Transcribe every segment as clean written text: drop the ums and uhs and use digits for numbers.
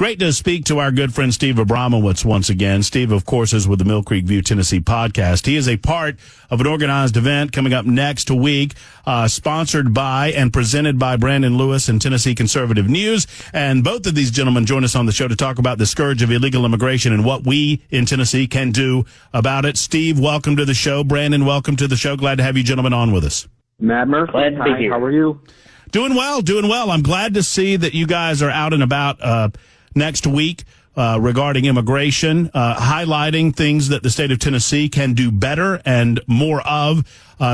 Great to speak to our good friend Steve Abramowicz once again. Steve, of course, is with the Mill Creek View Tennessee podcast. He is a part of an organized event coming up next week, sponsored by and presented by Brandon Lewis and Tennessee Conservative News. And both of these gentlemen join us on the show to talk about the scourge of illegal immigration and what we in Tennessee can do about it. Steve, welcome to the show. Brandon, welcome to the show. Glad to have you gentlemen on with us. Matt Murphy, glad to be here. How are you? Doing well. I'm glad to see that you guys are out and about next week regarding immigration, highlighting things that the state of Tennessee can do better and more of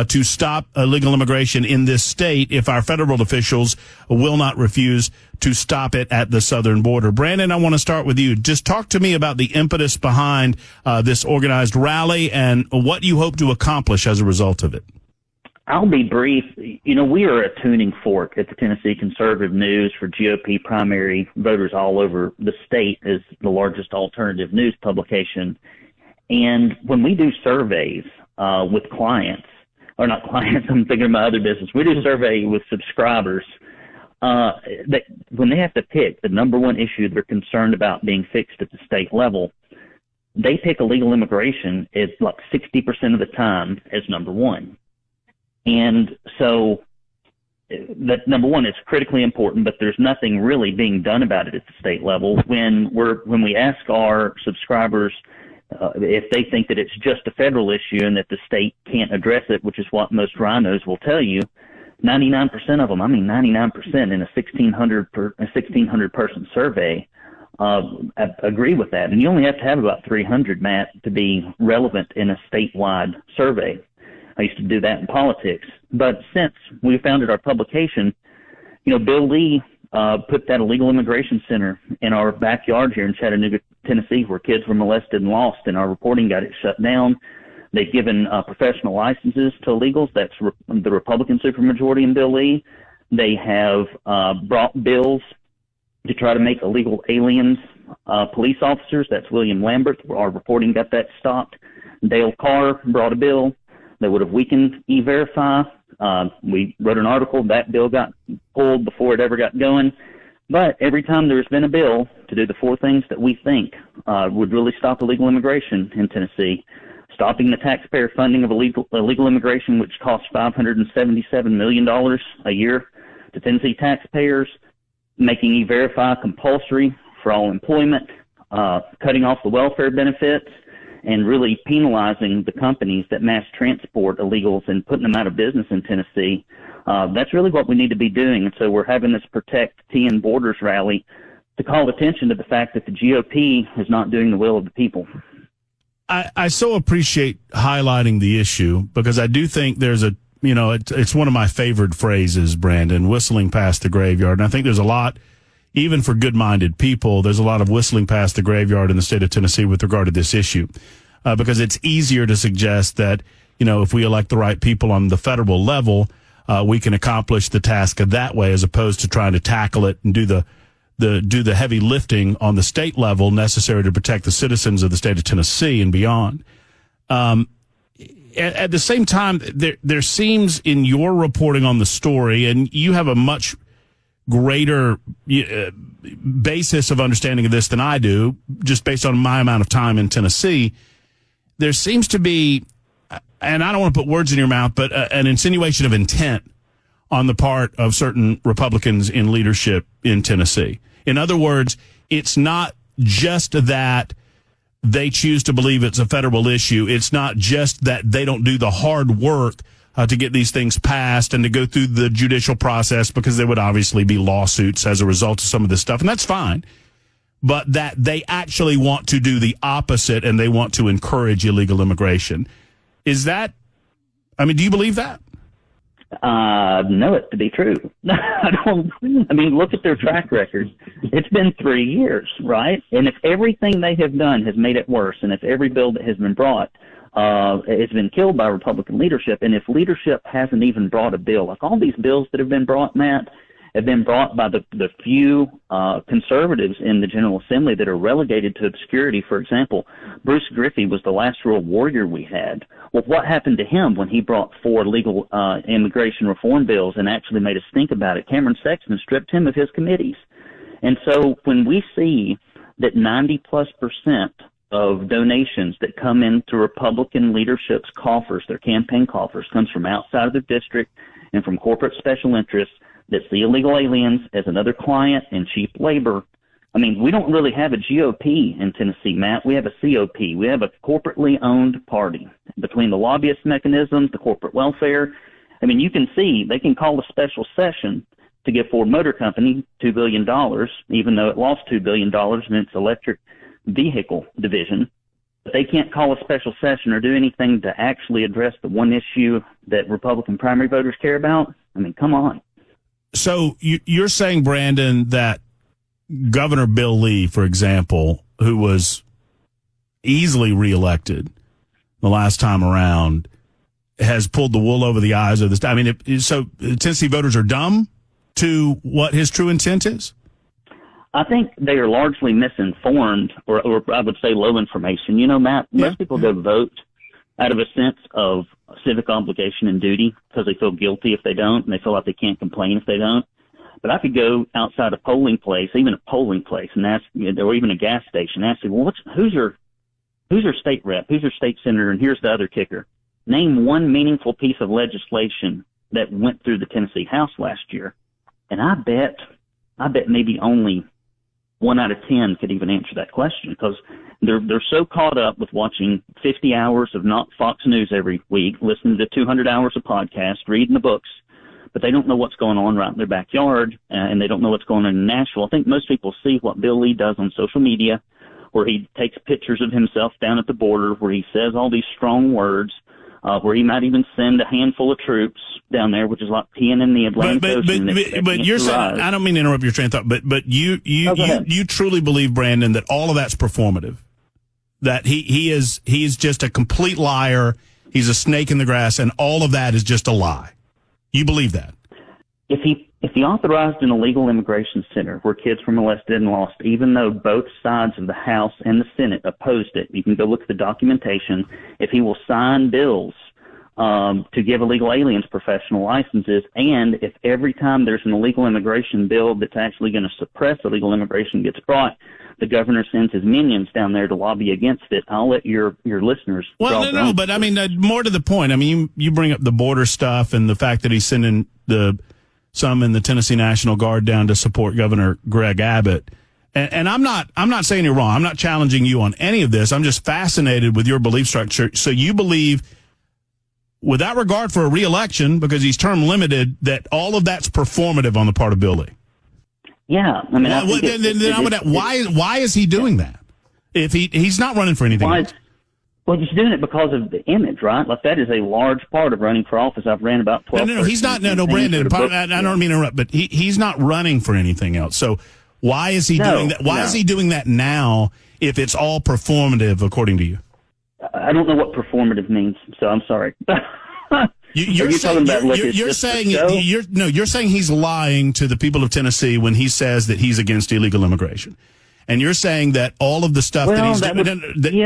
to stop illegal immigration in this state if our federal officials will not refuse to stop it at the southern border. Brandon, I want to start with you. Just talk to me about the impetus behind this organized rally and what you hope to accomplish as a result of it. I'll be brief. You know, we are a tuning fork at the Tennessee Conservative News for GOP primary voters all over the state as the largest alternative news publication. And when we do surveys with clients, or not clients, I'm thinking of my other business. We do survey with subscribers that when they have to pick the number one issue they're concerned about being fixed at the state level, they pick illegal immigration as like 60% of the time as number one. And so that number one is critically important, but there's nothing really being done about it at the state level. When we ask our subscribers if they think that it's just a federal issue and that the state can't address it, which is what most rhinos will tell you, 99% of them, 99% in a 1,600 person survey agree with that. And you only have to have about 300, Matt, to be relevant in a statewide survey. I used to do that in politics. But since we founded our publication, you know, Bill Lee put that illegal immigration center in our backyard here in Chattanooga, Tennessee, where kids were molested and lost, and our reporting got it shut down. They've given professional licenses to illegals. That's the Republican supermajority in Bill Lee. They have brought bills to try to make illegal aliens police officers. That's William Lambert. Our reporting got that stopped. Dale Carr brought a bill that would have weakened E-Verify. We wrote an article. That bill got pulled before it ever got going. But every time there's been a bill to do the four things that we think would really stop illegal immigration in Tennessee, stopping the taxpayer funding of illegal immigration, which costs $577 million a year to Tennessee taxpayers, making E-Verify compulsory for all employment, cutting off the welfare benefits, and really penalizing the companies that mass transport illegals and putting them out of business in Tennessee. That's really what we need to be doing. And so we're having this Protect TN Borders rally to call attention to the fact that the GOP is not doing the will of the people. I so appreciate highlighting the issue because I do think there's it's one of my favorite phrases, Brandon, whistling past the graveyard. And I think there's a lot, even for good-minded people, there's a lot of whistling past the graveyard in the state of Tennessee with regard to this issue, because it's easier to suggest that, you know, if we elect the right people on the federal level, we can accomplish the task that way, as opposed to trying to tackle it and do the heavy lifting on the state level necessary to protect the citizens of the state of Tennessee and beyond. At the same time, there seems in your reporting on the story, and you have a much greater basis of understanding of this than I do, just based on my amount of time in Tennessee, there seems to be, and I don't want to put words in your mouth, but an insinuation of intent on the part of certain Republicans in leadership in Tennessee. In other words, it's not just that they choose to believe it's a federal issue. It's not just that they don't do the hard work to get these things passed and to go through the judicial process, because there would obviously be lawsuits as a result of some of this stuff, and that's fine. But that they actually want to do the opposite, and they want to encourage illegal immigration. Is that, do you believe that? Know it to be true. Look at their track record. It's been 3 years, right? And if everything they have done has made it worse, and if every bill that has been brought has been killed by Republican leadership, and if leadership hasn't even brought a bill, like all these bills that have been brought, Matt, have been brought by the few conservatives in the General Assembly that are relegated to obscurity. For example, Bruce Griffey was the last real warrior we had. Well, what happened to him when he brought 4 legal immigration reform bills and actually made us think about it? Cameron Sexton stripped him of his committees. And so when we see that 90+% of donations that come into Republican leadership's coffers, their campaign coffers, comes from outside of their district and from corporate special interests that see illegal aliens as another client and cheap labor. I mean, we don't really have a GOP in Tennessee, Matt. We have a COP. We have a corporately owned party. Between the lobbyist mechanisms, the corporate welfare, I mean, you can see they can call a special session to give Ford Motor Company $2 billion, even though it lost $2 billion in its electric vehicle division. But they can't call a special session or do anything to actually address the one issue that Republican primary voters care about. I mean, come on. So you're saying, Brandon, that Governor Bill Lee, for example, who was easily reelected the last time around, has pulled the wool over the eyes of this. I mean, so Tennessee voters are dumb to what his true intent is? I think they are largely misinformed, or I would say low information. You know, Matt, most people go vote out of a sense of civic obligation and duty because they feel guilty if they don't, and they feel like they can't complain if they don't. But I could go outside a polling place, even a polling place, and ask, or even a gas station, ask them, well, who's your state rep? Who's your state senator? And here's the other kicker. Name one meaningful piece of legislation that went through the Tennessee House last year. And I bet maybe only 1 out of 10 could even answer that question, because they're so caught up with watching 50 hours of not Fox News every week, listening to 200 hours of podcasts, reading the books, but they don't know what's going on right in their backyard, and they don't know what's going on in Nashville. I think most people see what Bill Lee does on social media, where he takes pictures of himself down at the border, where he says all these strong words, where he might even send a handful of troops down there, which is like peeing in the Atlantic Ocean. But you're saying, I don't mean to interrupt your train of thought, but you truly believe, Brandon, that all of that's performative, that he is just a complete liar, he's a snake in the grass, and all of that is just a lie. You believe that? If he authorized an illegal immigration center where kids were molested and lost, even though both sides of the House and the Senate opposed it, you can go look at the documentation. If he will sign bills to give illegal aliens professional licenses, and if every time there's an illegal immigration bill that's actually going to suppress illegal immigration gets brought, the governor sends his minions down there to lobby against it, I'll let your listeners. Well, no, but I mean, more to the point. I mean, you bring up the border stuff and the fact that he's sending some in the Tennessee National Guard down to support Governor Greg Abbott. And I'm not saying you're wrong. I'm not challenging you on any of this. I'm just fascinated with your belief structure. So you believe, without regard for a re-election, because he's term limited, that all of that's performative on the part of Bill Lee? Yeah. I mean, why is he doing that? If he's not running for anything else? Well, he's doing it because of the image, right? Like, that is a large part of running for office. I've ran about 12. No, he's not. No, Brandon, I don't mean to interrupt, but he's not running for anything else. So why is he doing that? Why is he doing that now if it's all performative, according to you? I don't know what performative means, so I'm sorry. You're saying he's lying to the people of Tennessee when he says that he's against illegal immigration. And you're saying that all of the stuff that he's doing,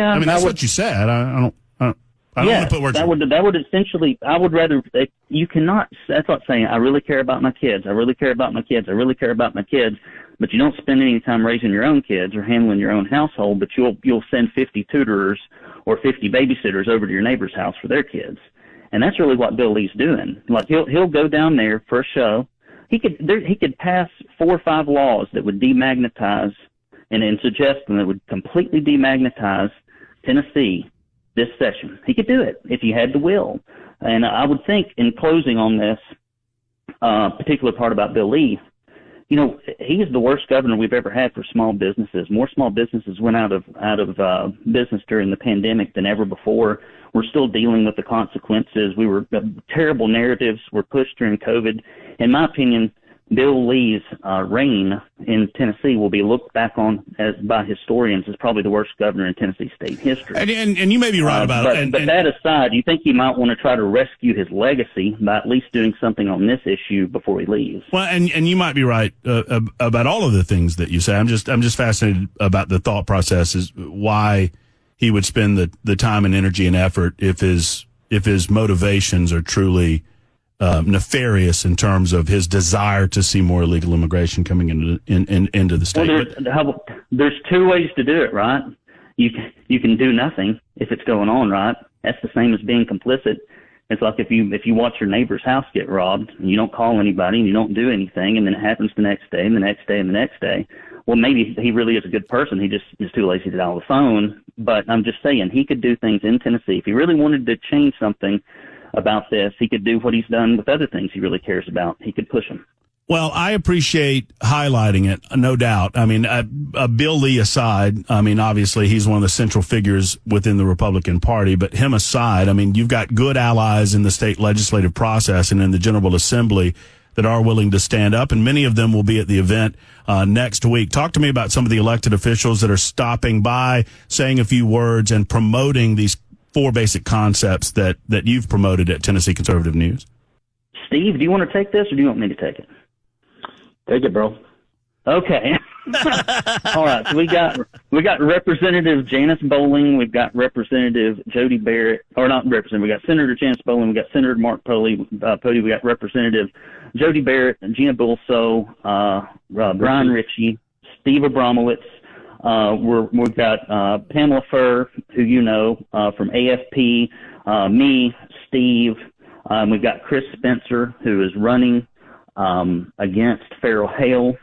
I mean, that's what you said. I don't want to put words. That would essentially, I would rather, you cannot, that's like saying, I really care about my kids. I really care about my kids. I really care about my kids. But you don't spend any time raising your own kids or handling your own household, but you'll send 50 tutorers or 50 babysitters over to your neighbor's house for their kids. And that's really what Bill Lee's doing. Like, he'll go down there for a show. He could pass 4 or 5 laws that would demagnetize and suggest that it would completely demagnetize Tennessee this session. He could do it if he had the will. And I would think, in closing on this particular part about Bill Lee, you know, he is the worst governor we've ever had for small businesses. More small businesses went out of business during the pandemic than ever before. We're still dealing with the consequences. Terrible narratives were pushed during COVID. In my opinion, Bill Lee's reign in Tennessee will be looked back on by historians as probably the worst governor in Tennessee state history. And you may be right about it. But that aside, you think he might want to try to rescue his legacy by at least doing something on this issue before he leaves. Well, and you might be right about all of the things that you say. I'm just fascinated about the thought process, is why he would spend the time and energy and effort if his motivations are truly nefarious in terms of his desire to see more illegal immigration coming into the state. Well, there's two ways to do it, right? You can do nothing if it's going on, right? That's the same as being complicit. It's like if you watch your neighbor's house get robbed and you don't call anybody and you don't do anything, and then it happens the next day and the next day and the next day. Well, maybe he really is a good person. He just is too lazy to dial the phone. But I'm just saying, he could do things in Tennessee. If he really wanted to change something about this, he could do what he's done with other things he really cares about. He could push them. Well, I appreciate highlighting it, no doubt. I mean, Bill Lee aside, I mean, obviously he's one of the central figures within the Republican Party, but him aside, I mean, you've got good allies in the state legislative process and in the General Assembly that are willing to stand up, and many of them will be at the event next week. Talk to me about some of the elected officials that are stopping by, saying a few words, and promoting these four basic concepts that you've promoted at Tennessee Conservative News. Steve, do you want to take this, or do you want me to take it? Take it, bro. Okay. All right. So we got Representative Janice Bowling. We've got Representative Jody Barrett, or not Representative. We got Senator Janice Bowling. We got Senator Mark Pody. We got Representative Jody Barrett, Gina Bulso, Brian Ritchie, Steve Abramowicz. We've got Pamela Furr, who you know from AFP. Me, Steve. We've got Chris Spencer, who is running against Farrell Hale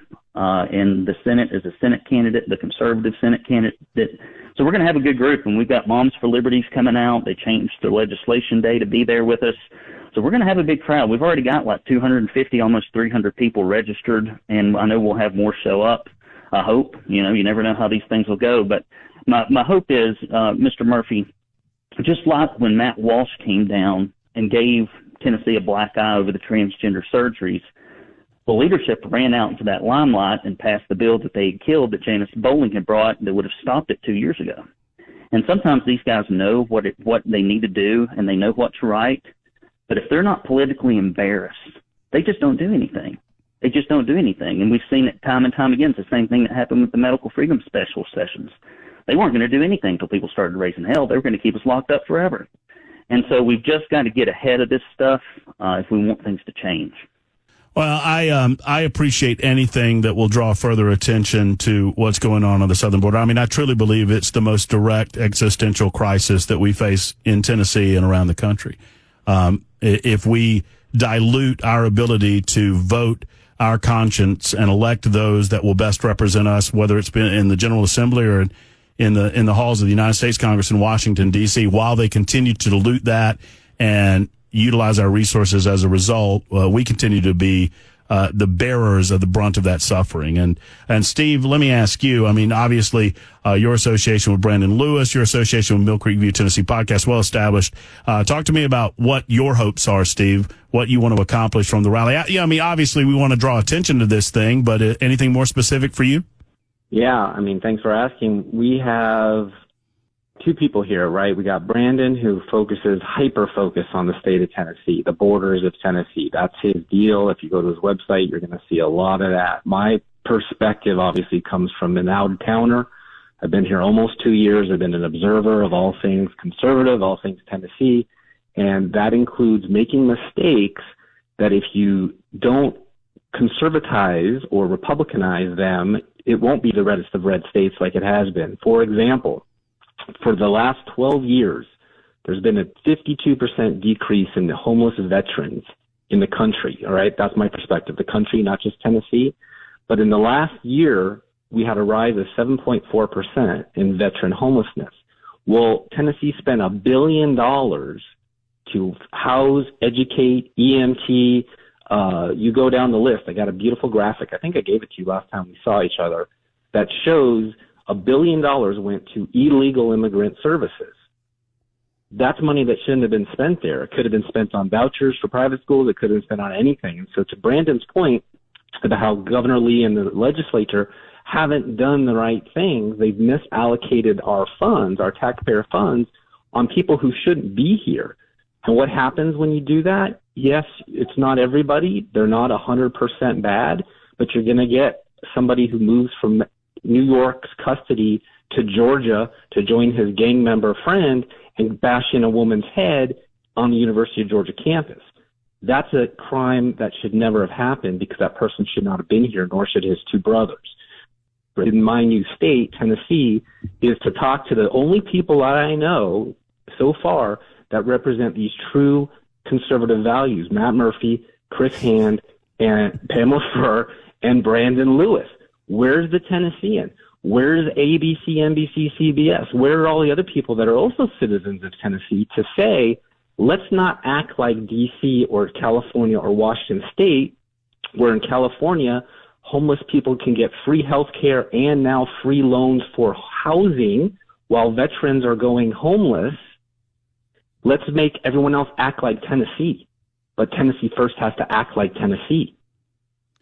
in the Senate as a Senate candidate, the conservative Senate candidate. So we're going to have a good group, and we've got Moms for Liberties coming out. They changed their legislation day to be there with us. So we're going to have a big crowd. We've already got like 250, almost 300 people registered, and I know we'll have more show up. I hope. You know, you never know how these things will go. But my hope is, Mr. Murphy, just like when Matt Walsh came down and gave Tennessee a black eye over the transgender surgeries, the leadership ran out into that limelight and passed the bill that they had killed that Janice Bowling had brought that would have stopped it 2 years ago. And sometimes these guys know what they need to do, and they know what's right. But if they're not politically embarrassed, they just don't do anything. They just don't do anything. And we've seen it time and time again. It's the same thing that happened with the medical freedom special sessions. They weren't going to do anything until people started raising hell. They were going to keep us locked up forever. And so we've just got to get ahead of this stuff if we want things to change. Well, I appreciate anything that will draw further attention to what's going on the southern border. I mean, I truly believe it's the most direct existential crisis that we face in Tennessee and around the country. If we dilute our ability to vote our conscience and elect those that will best represent us, whether it's been in the General Assembly or in the halls of the United States Congress in Washington, D.C., while they continue to dilute that and utilize our resources as a result, we continue to be the bearers of the brunt of that suffering. And Steve, let me ask you, I mean, obviously, your association with Brandon Lewis, your association with Mill Creek View Tennessee podcast, well established. Talk to me about what your hopes are, Steve, what you want to accomplish from the rally. I mean, obviously, we want to draw attention to this thing, but anything more specific for you? Yeah, I mean, thanks for asking. We have two people here, right? We got Brandon, who hyper-focus on the state of Tennessee, the borders of Tennessee. That's his deal. If you go to his website, you're going to see a lot of that. My perspective obviously comes from an out-of-towner. I've been here almost 2 years. I've been an observer of all things conservative, all things Tennessee, and that includes making mistakes that if you don't conservatize or republicanize them, it won't be the reddest of red states like it has been. For example, for the last 12 years, there's been a 52% decrease in the homeless veterans in the country. All right. That's my perspective. The country, not just Tennessee. But in the last year, we had a rise of 7.4% in veteran homelessness. Well, Tennessee spent $1 billion to house, educate, EMT. You go down the list. I got a beautiful graphic. I think I gave it to you last time we saw each other that shows $1 billion went to illegal immigrant services. That's money that shouldn't have been spent there. It could have been spent on vouchers for private schools. It could have been spent on anything. And so to Brandon's point about how Governor Lee and the legislature haven't done the right things, they've misallocated our funds, our taxpayer funds, on people who shouldn't be here. And what happens when you do that? Yes, it's not everybody. They're not 100% bad, but you're going to get somebody who moves from New York's custody to Georgia to join his gang member friend and bash in a woman's head on the University of Georgia campus. That's a crime that should never have happened because that person should not have been here, nor should his two brothers. But in my new state, Tennessee, is to talk to the only people that I know so far that represent these true conservative values: Matt Murphy, Chris Hand, and Pamela Furr, and Brandon Lewis. Where's the Tennessean? Where's ABC, NBC, CBS? Where are all the other people that are also citizens of Tennessee to say, let's not act like D.C. or California or Washington State, where in California, homeless people can get free health care and now free loans for housing while veterans are going homeless. Let's make everyone else act like Tennessee. But Tennessee first has to act like Tennessee,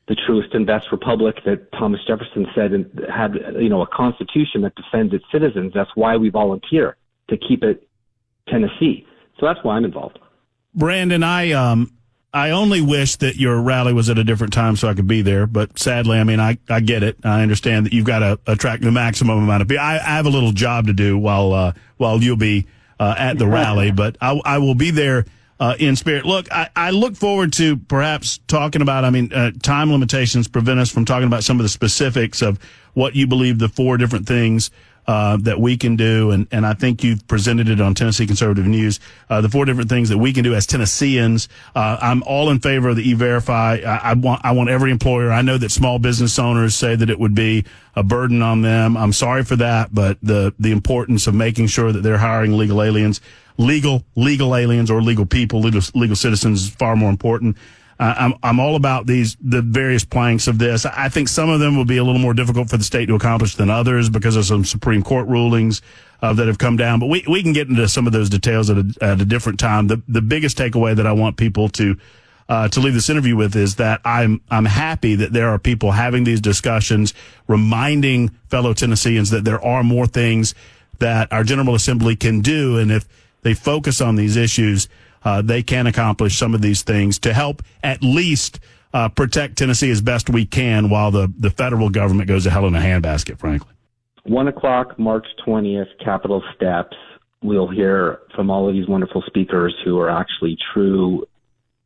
the truest and best republic that Thomas Jefferson said and had, a constitution that defends its citizens. That's why we volunteer, to keep it Tennessee. So that's why I'm involved. Brandon, I only wish that your rally was at a different time so I could be there. But sadly, I get it. I understand that you've got to attract the maximum amount of people. I have a little job to do while you'll be at the rally, but I will be there in spirit. Look, I look forward to perhaps talking about, time limitations prevent us from talking about some of the specifics of what you believe the 4 different things that we can do, and I think you've presented it on Tennessee Conservative News, the 4 different things that we can do as Tennesseans. I'm all in favor of the E-Verify. I want every employer. I know that small business owners say that it would be a burden on them. I'm sorry for that, but the importance of making sure that they're hiring legal aliens, legal aliens or legal people, legal citizens is far more important. I'm all about the various planks of this. I think some of them will be a little more difficult for the state to accomplish than others because of some Supreme Court rulings that have come down. But we can get into some of those details at a different time. The biggest takeaway that I want people to leave this interview with is that I'm happy that there are people having these discussions, reminding fellow Tennesseans that there are more things that our General Assembly can do, and if they focus on these issues, they can accomplish some of these things to help at least protect Tennessee as best we can while the federal government goes to hell in a handbasket, frankly. 1 o'clock, March 20th, Capitol steps. We'll hear from all of these wonderful speakers who are actually true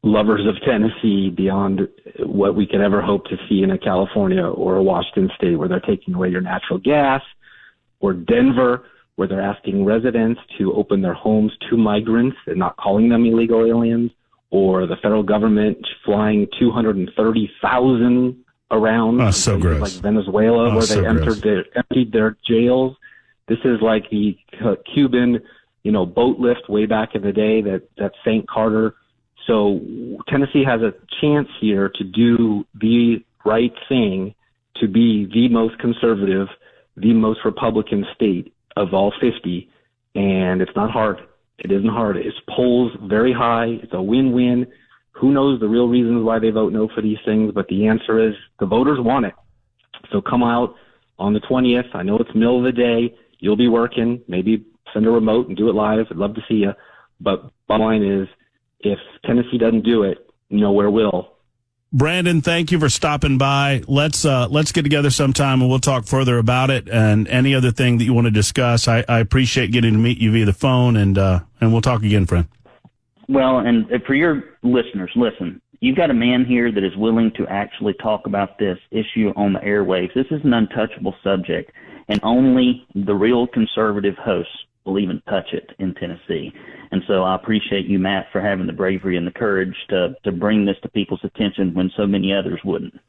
lovers of Tennessee beyond what we could ever hope to see in a California or a Washington state where they're taking away your natural gas, or Denver, where they're asking residents to open their homes to migrants and not calling them illegal aliens, or the federal government flying 230,000 around so gross. Like Venezuela, where they emptied their jails. This is like the Cuban, boat lift way back in the day that St. Carter. So Tennessee has a chance here to do the right thing, to be the most conservative, the most Republican state of all 50, and it's not hard. It isn't hard. It's polls very high. It's a win-win. Who knows the real reasons why they vote no for these things, but the answer is the voters want it. So come out on the 20th. I know it's middle of the day. You'll be working. Maybe send a remote and do it live. I'd love to see you. But bottom line is, if Tennessee doesn't do it, nowhere will. Brandon, thank you for stopping by. Let's get together sometime and we'll talk further about it and any other thing that you want to discuss. I appreciate getting to meet you via the phone, and we'll talk again, friend. Well, and for your listeners, listen, you've got a man here that is willing to actually talk about this issue on the airwaves. This is an untouchable subject, and only the real conservative hosts will even touch it in Tennessee. And so I appreciate you, Matt, for having the bravery and the courage to bring this to people's attention when so many others wouldn't.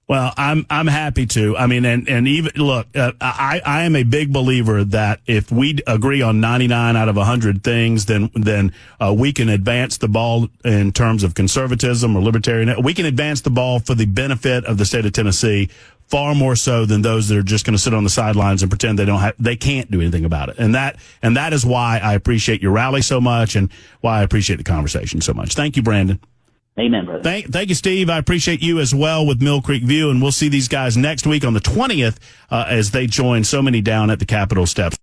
Well, I'm happy to. And even look, I am a big believer that if we agree on 99 out of 100 things, then we can advance the ball in terms of conservatism or libertarian. We can advance the ball for the benefit of the state of Tennessee far more so than those that are just going to sit on the sidelines and pretend they can't do anything about it. And that is why I appreciate your rally so much and why I appreciate the conversation so much. Thank you, Brandon. Amen, brother. Thank you, Steve. I appreciate you as well with Mill Creek View, and we'll see these guys next week on the 20th as they join so many down at the Capitol steps.